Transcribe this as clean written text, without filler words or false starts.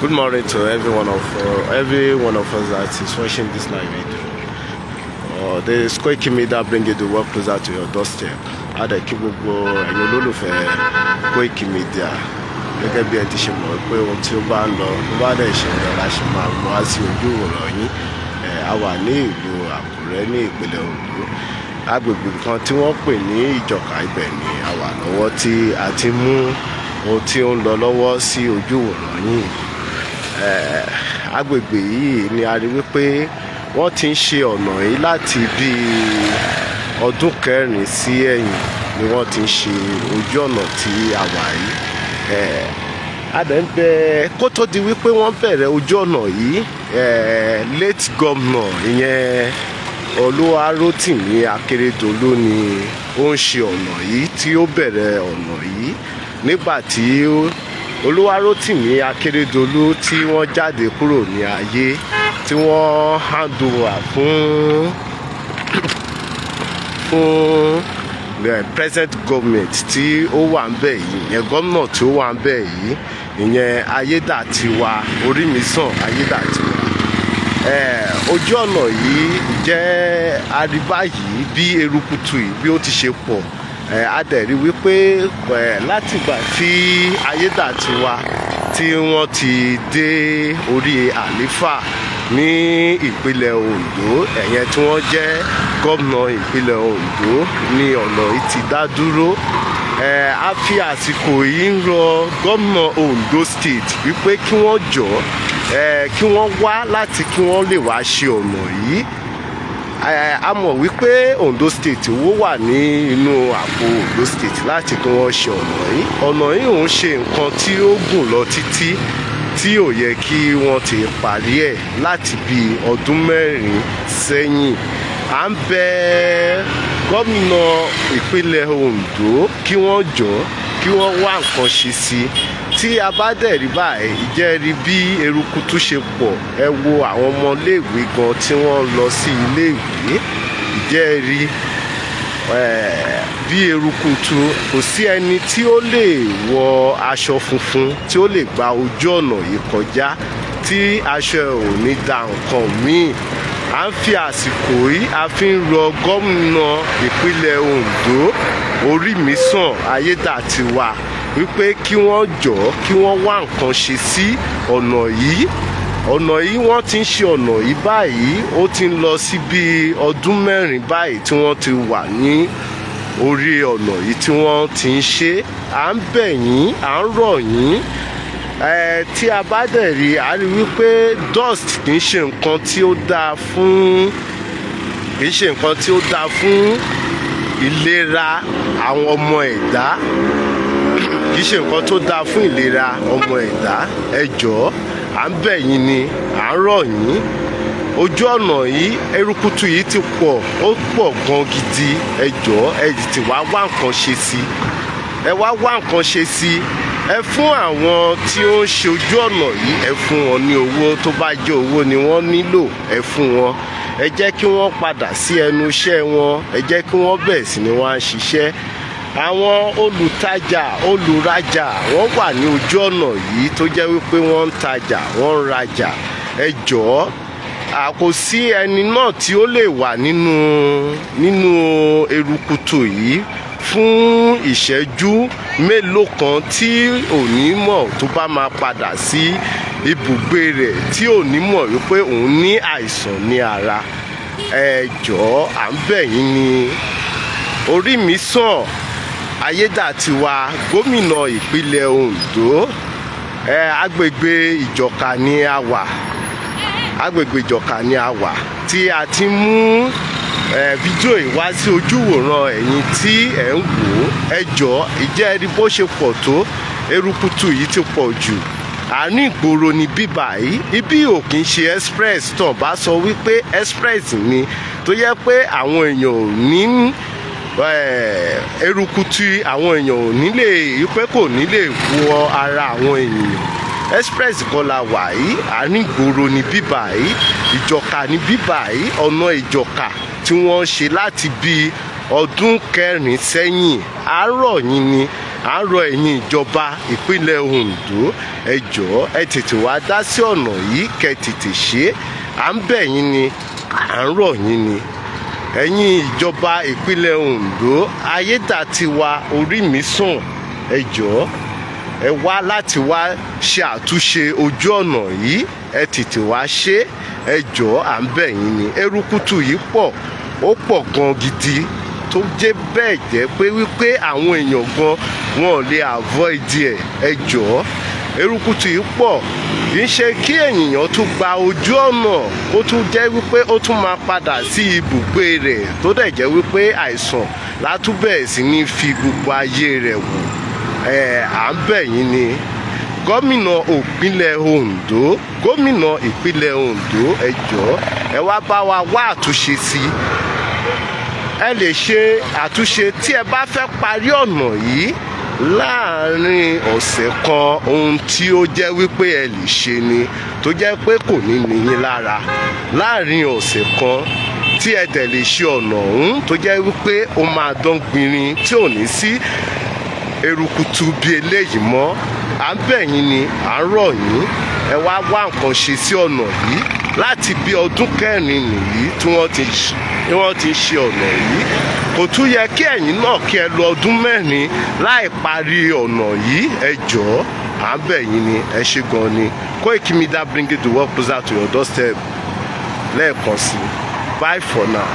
Good morning to every one of us that is watching this live video. This KOIKIMEDIA bring you the work closer to your doorstep. Ada kí gbogbo ẹ̀yin olólùfẹ́ KOIKIMEDIA gẹ́gẹ́ bí ẹ ti ṣe mọ̀ pé ohun tí ó bá ń lọ tó bá dẹ̀ ṣẹlẹ̀ la ṣe máa mú wá sí ojú ìwòran yín. A wà ní ìlú Akure ní ìpínlẹ̀ Ondo. Agbègbè kan tí wọ́n pè ní Ijoka, ibẹ̀ ni a wà lọ́wọ́ tí a ti mú ohun tí ó ń lọ lọ́wọ́ sí ojú ìwòran yín. Agbègbè yìí ni a rí wípé wọ́n ti ń ṣe ọ̀nà yìí láti bí ọdún kẹrin sí ẹ̀yìn ni wọ́n ti ń ṣe ojú ọ̀nà tí a wà yìí. Adẹ̀ ń bẹ kó tó di wípé wọ́n bẹ̀rẹ̀ ojú ọ̀nà yìí, late governor ìyẹn Olúwarótìmí Akérédolú ni ó ń ṣe ọ̀nà yìí tí ó bẹ̀rẹ̀ ọ̀nà yìí nígbà tí Olúwarótìmí Akérédolú tí wọ́n jáde kúrò ní ayé tí wọ́n hand over fún present government tí ó wà ń bẹ̀ yìí, ìyẹn gómìnà tí ó wà ń bẹ̀ yìí, ìyẹn Ayédàtiwa Orímisàn Ayédàtiwa. Ojú ọ̀nà yìí jẹ́ àríbá yìí bí erukutu yìí bí ó ti ṣe pọ̀. A dẹ̀ rí wípé látìgbà tí Ayédàtiwa tí wọ́n ti dé orí àléfà ní ìpínlẹ̀ Ondo, ẹ̀yẹn tí wọ́n jẹ́ gómìnà ìpínlẹ̀ Ondo ní ọ̀nà yìí ti dá dúró. A fi àsìkò yìí ń rọ gómìnà Ondo state wípé kí wọ́n jọ̀ọ́ kí wọ́n wá láti kí wọ́n lè wá ṣe ọ̀nà yìí. A mọ̀ wípé Ondo state owó wà ní inú àpò Ondo state láti kí wọ́n ṣe ọ̀nà yìí. Ọ̀nà yìí ò ń ṣe nǹkan tí ó gùn lọ títí tí ò yẹ kí wọ́n ti parí ẹ̀ láti bí ọdún mẹ́rin sẹ́yìn. À ń bẹ gómìnà ìpínlẹ̀ Ondo kí wọ́n jọ̀ọ́ kí wọ́n wá nǹkan ṣe sí i. Tí a bá dẹ̀ rí báyìí, ìjẹ́ rí bí erukutu ṣe pọ̀. Ẹ wo àwọn ọmọléèwé gan tí wọ́n lọ sí iléèwé. Ìjẹ́ rí bí erukutu, kò sí ẹni tí ó lè wọ aṣọ funfun tí ó lè gba ojú ọ̀nà yìí kọjá tí aṣọ ò ní da nǹkan míì. À ń fi àsìkò yìí a fi ń rọ gómìnà ìpínlẹ̀ Ondo Orímisàn Ayédàtiwa wípé kí wọ́n jọ̀ọ́ kí wọ́n wá nǹkan ṣe sí ọ̀nà yìí. Ọ̀nà yìí wọ́n ti ń ṣe ọ̀nà yìí báyìí, ó ti ń lọ sí bí ọdún mẹ́rin báyìí tí wọ́n ti wà ní orí ọ̀nà yìí tí wọ́n ti ń ṣe. À ń bẹ̀ yín, à ń rọ̀ yín. Tí a bá dẹ̀ rí, a rí wípé dust kì í ṣe nǹkan tí ó dáa fún ìlera àwọn ọmọ ẹ̀dá. Kì í ṣe nǹkan tó dáa fún ìlera ọmọ ẹ̀dá. Ẹ jọ̀ọ́, à ń bẹ̀ yín ni, à ń rọ̀ yín. Ojú ọ̀nà yìí erukutu yìí ti pọ̀, ó pọ̀ gan gidi. Ẹ jọ̀ọ́, ẹ ti wá nǹkan ṣe sí i. Ẹ wá nǹkan ṣe sí i. Ẹ fún àwọn tí ó ń ṣe ojú ọ̀nà yìí, ẹ fún wọn ní owó tó bá jẹ́ owó ni wọ́n nílò, ẹ fún wọn. Ẹ jẹ́ kí wọ́n padà sí ẹnu iṣẹ́ wọn. Ẹ jẹ́ kí wọ́n bẹ̀rẹ̀ sí ni wọ́n á ṣiṣẹ́. Àwọn olùtajà olùrajà wọ́n wà ní ojú ọ̀nà yìí tó jẹ́ wípé wọ́n ń tajà wọ́n ń rajà. Ẹ jọ̀ọ́, kò sí ẹni náà tí ó lè wà nínú erukutu yìí fún ìṣẹ́jú mélòó kan tí òní mọ̀ tó bá máa padà sí ibùgbé rẹ̀, tí òní mọ̀ wípé òun ní àìsàn ní ara. Ẹ jọ̀ọ́, à ń bẹ̀ yín ni. Orímisàn Ayédàtiwa gómìnà ìpínlẹ̀ Ondo, agbègbè Ìjọ̀ka ni a wà. Agbègbè Ìjọ̀ka ni a wà tí a ti mú fídíò yìí wá sí ojú ìwòran ẹ̀yin tí ẹ̀ ń wò. Ẹ jọ̀ọ́, ìjẹ́ rí bó ṣe pọ̀ tó. Erukutu yìí ti pọ̀ jù. Àárín ìgboro ni bíbà yìí. Ibi ò kì í ṣe express tán bá sọ wípé express ni, tó yẹ pé àwọn èèyàn ò ní erukutu, àwọn èèyàn ò ní lè wípé kò ní lè wọ ara àwọn èèyàn. Express kan la wà yìí, àárín ìgboro ni bíbà yìí. Ìjọ̀ka ni bíbà yìí, ọ̀nà Ìjọ̀ka tí wọ́n ṣe láti bí ọdún kẹrin sẹ́yìn. À ń rọ̀ yín ni, à ń rọ ẹ̀yin ìjọba ìpínlẹ̀ Ondo ẹ jọ̀ọ́ ẹ tètè wá dá sí ọ̀nà yìí kẹ́ tètè ṣe à ń bẹ̀ yín ni à ń rọ̀ yín ni ẹ̀yin ìjọba ìpínlẹ̀ Ondo ayédàtiwa orí mi sùn ẹ jọ̀ọ́ ẹ wá láti wá ṣe àtúnṣe ojú ọ̀nà yìí ẹ tètè wá ṣe ẹ jọ̀ọ́ à ń bẹ̀ yín ni erukutu yìí pọ̀ ó pọ̀ gan gidi tó jẹ́ bẹ́ẹ̀ jẹ́ pé wípé àwọn èèyàn gan wọn ò lè avoid ẹ jọ̀ọ́ erukutu yìí pọ̀ kì í ṣe kí ènìyàn tún gba ojú ọ̀nà ó tún jẹ́ wípé ó tún máa padà sí ibùgbé rẹ̀ tó dẹ̀ jẹ́ wípé àìsàn látúbẹ̀ sí ní fi gbogbo ayé rẹ̀ wò à ń bẹ̀ yín ni gómìnà ìpínlẹ̀ Ondo ẹ jọ̀ọ́ ẹ wá bá wa wá àtúnṣe sí ẹ lè ṣe àtúnṣe tí ẹ bá fẹ́ parí ọ̀nà yìí láàárín ọ̀sẹ̀ kan ohun tí ó jẹ́ wípé ẹ lè ṣe ni tó jẹ́ pé kò ní níyín lára láàárín ọ̀sẹ̀ kan tí ẹ dẹ̀ lè ṣe ọ̀nà ọ̀hún tó jẹ́ wípé ó máa dán gbinrin tí ò ní sí erukutu bíi eléyìí mọ́ à ń bẹ̀ yín ni à ń rọ̀ yín ẹ wá wá nǹkan ṣe sí ọ̀nà yìí láti bí ọdún kẹrin nìyí tí wọ́n ti ń ṣe ọ̀nà yìí kò tún yẹ kí ẹ̀yin náà kí ẹ lọ ọdún mẹ́rin láì parí ọ̀nà yìí ẹ jọ̀ọ́ à ń bẹ̀ yín ni ẹ ṣe gan ni KOIKIMEDIA bring the work closer to your doorstep lẹ́ẹ̀kan sí bye for now.